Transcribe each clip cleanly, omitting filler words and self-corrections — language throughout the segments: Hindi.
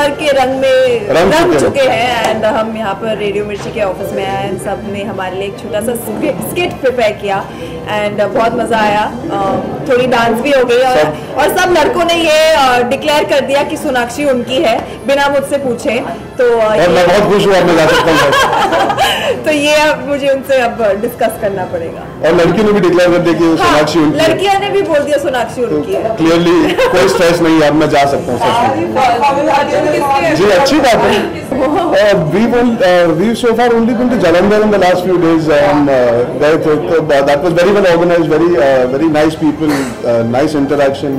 उम्र के रंग में रंग चुके हैं। एंड हम यहाँ पर रेडियो मिर्ची के ऑफिस में आए एंड सब ने हमारे लिए एक छोटा सा स्किट प्रिपेयर किया एंड बहुत मज़ा आया। थोड़ी डांस भी हो गई और सब लड़कों ने ये डिक्लेयर कर दिया कि सोनाक्षी उनकी है बिना मुझसे पूछे। तो मैं बहुत खुश हुआ, मैं जा सकता हूं। तो ये अब मुझे उनसे अब डिस्कस करना पड़ेगा। और लड़की ने भी डिक्लेयर कर दिया कि सोनाक्षी उनकी है। लड़कियां ने भी बोल दिया सोनाक्षी उनकी है। क्लियरली कोई स्ट्रेस नहीं है, अब मैं जा सकता हूँ। जी अच्छी बात है। We've so far only been to Jalandhar in the last few days. That was very well organized, very nice people, nice interaction.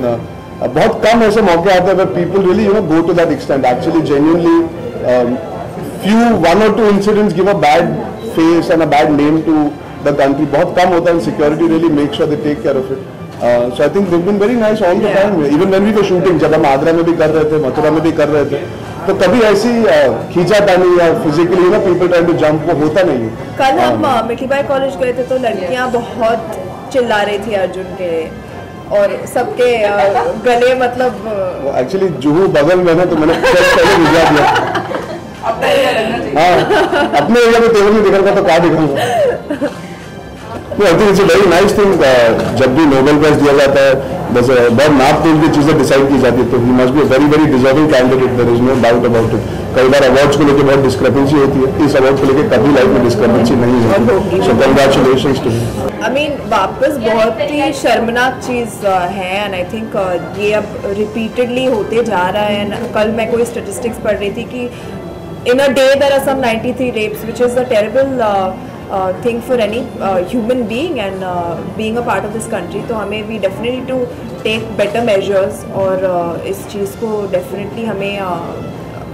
बहुत कम ऐसे मौके आते हैं where people really go to that extent. Actually, genuinely, one or two incidents give a bad face and a bad name to the country. बहुत कम होता है, security really makes sure they take care of it. So I think they've been very nice all the time. Even when we were shooting, जब हम आगरा में भी कर रहे थे, मथुरा में भी कर रहे थे, तो कभी ऐसी खींचातानी या physically people trying to jump वो होता नहीं है। कल हम मिठीबाई कॉलेज गए थे तो लड़कियां बहुत चिल्ला रही थी अर्जुन के और सबके गले मतलब एक्चुअली जुहू बगल में है तो मैंने पहले भिजवा दिया। हाँ अपने एरिया में तेवर नहीं दिखा तो क्या दिखाऊंगा। I think it's a very nice thing. जब भी नोबेल प्राइज दिया जाता है बस बहुत नाप तोल की चीजें डिसाइड की जाती है तो he must be a very very deserving candidate. There is no doubt about it. कई बार अवार्ड्स को लेकर बहुत डिस्क्रिपेंसी होती है, इस अवार्ड को लेकर कभी लाइफ में डिस्क्रिपेंसी नहीं होती। So congratulations to him. I mean वापस बहुत ही शर्मनाक चीज़ है एंड आई थिंक ये अब रिपीटेडली होते जा रहा है। एंड कल मैं कोई स्टेटिस्टिक्स पढ़ रही थी कि in a day there are some 93 rapes, which is a terrible thing for any human being and being a part of this country. तो हमें we definitely to take better measures और इस चीज़ को definitely हमें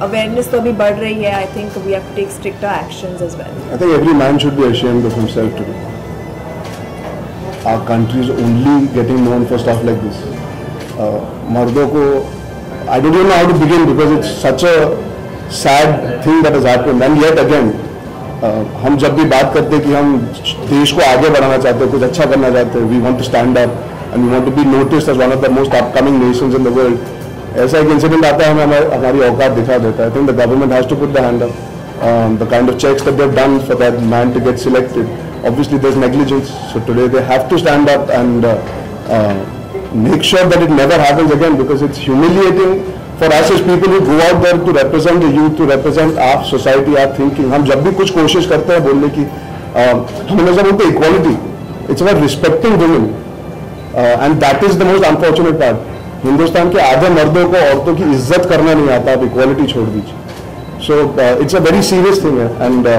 awareness तो अभी बढ़ रही है. I think we have to take stricter actions as well. I think every man should be ashamed of himself today. Our country is only getting known for stuff like this. मर्दों को I don't even know how to begin because it's such a sad thing that has happened and yet again हम जब भी बात करते हैं कि हम देश को आगे बढ़ाना चाहते हैं, कुछ अच्छा करना चाहते हैं, we want to stand up and we want to be noticed as one of the most upcoming nations in the world, ऐसा एक इंसिडेंट आता है हमें हमारी औकात दिखा देता है. I think the government has to put the hand up. The kind of checks that they've done for that man to get selected, obviously there's negligence, so today they have to stand up and make sure that it never happens again because it's humiliating for us as people who go out there to represent the youth, to represent our society, our thinking. हम जब भी कुछ कोशिश करते हैं बोलने की, हम हमेशा बोलते हैं equality. It's about respecting women, and that is the most unfortunate part. Hindustan के आधे मर्दों को औरतों की इज्जत करना नहीं आता, आप इक्वालिटी छोड़ दीजिए. So it's a very serious thing, and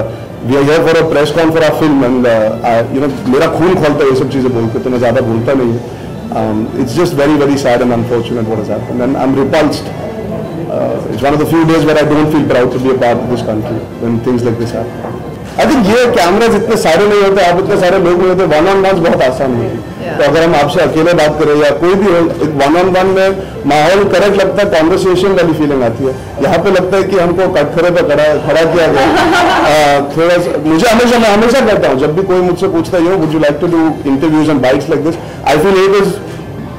we are here for a press con for our film, and मेरा खून खोलता है ये सब चीजें बोलते, तो मैं ज़्यादा बोलता नहीं हूँ. It's just very very sad and unfortunate what has happened, and I'm repulsed. It's one of the few days where I don't feel proud to be a part of this country when things like this happen. I think ये कैमराज इतने सारे नहीं होते, आप इतने सारे लोग नहीं होते, वन ऑन वन बहुत आसान है. तो अगर हम आपसे अकेले बात करें या कोई भी हो, वन ऑन वन में माहौल करेक्ट लगता है, कॉन्वर्सेशन वाली फीलिंग आती है. यहाँ पे लगता है कि हमको कटघरे पे खड़ा किया गया. थोड़ा मुझे मैं हमेशा कहता हूँ जब भी कोई मुझसे पूछता है would you like to do interviews and bites like this, I feel it is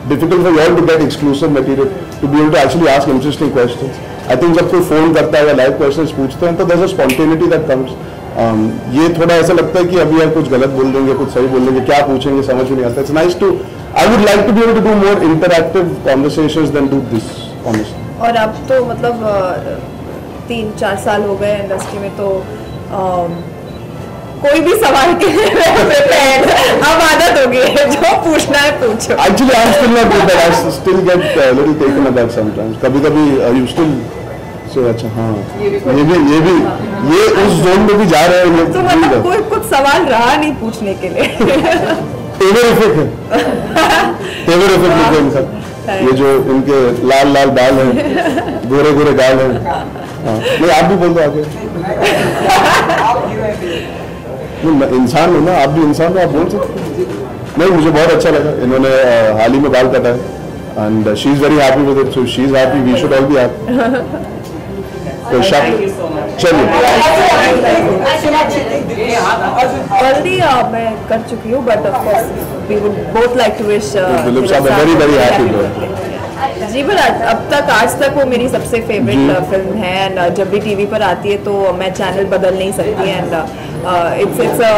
difficult for you all to get exclusive material to be able to actually ask interesting questions. I think जब कोई फोन करता है या लाइव क्वेश्चंस पूछते हैं तो there's a spontaneity that comes. ये थोड़ा ऐसा लगता है कि अभी यार कुछ गलत बोल देंगे, कुछ सही बोल देंगे, क्या पूछेंगे समझ में नहीं आता. It's nice to, I would like to be able to do more interactive conversations than do this, honestly. और अब तो मतलब 3-4 साल हो गए इंडस्ट्री में, तो कोई भी सवाल के लिए अब आदत हो गई है, जो पूछना है पूछो. Actually, I'm still not good, but I still get little taken aback sometimes. कभी you still say अच्छा हाँ ये उस जोन में भी जा रहे हैं. तो मतलब कोई कुछ सवाल रहा नहीं पूछने के लिए. तेवर इफेक्ट लिखे इनका, ये जो इनके लाल लाल बाल हैं, गोरे गोरे गाल हैं. नहीं आप भी बोल दो आगे. इंसान हो ना, आप भी इंसान हो, आप बोल सकते. नहीं मुझे बहुत अच्छा लगा, इन्होंने हाल ही में बाल कटा है and she is very happy with it, so she is happy, we should all be happy. तो चलिए ऑलरेडी मैं कर चुकी हूँ, but of course we would both like to wish Dilip sahab very very happy. जी पर अब तक आज तक वो मेरी सबसे फेवरेट फिल्म है एंड जब भी टीवी पर आती है तो मैं चैनल बदल नहीं सकती and it's a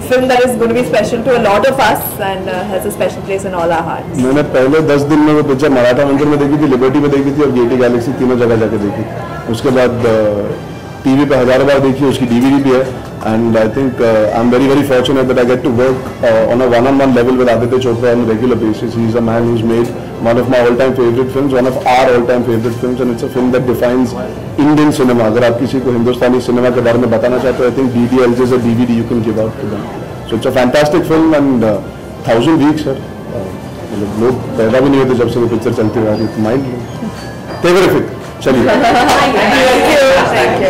film that is going to be special to a lot of us and has a special place in all our hearts. मैंने पहले 10 दिन में वो पिक्चर मराठा मंदिर में देखी थी, लिबर्टी में देखी थी और गेटी गैलेक्सी, तीनों जगह जाके देखी। उसके बाद टीवी पे हजारों बार देखी, उसकी डीवीडी भी है and I think I am very fortunate that I get to work on a one on one level with Aditya Chopra on regular basis. He is a man who has made one of my all-time favorite films, one of our all-time favorite films, and it's a film that defines Indian cinema. अगर आप किसी को हिंदुस्तानी सिनेमा के बारे में बताना चाहते हो, I think DDLJ is a DVD you can give out to them. So it's a fantastic film and 1000 weeks sir. मतलब लोग पैदा भी नहीं होते जब से वो पिक्चर चलती हुई आ रही है, माइंड टेरिफिक। चलिए। Thank you.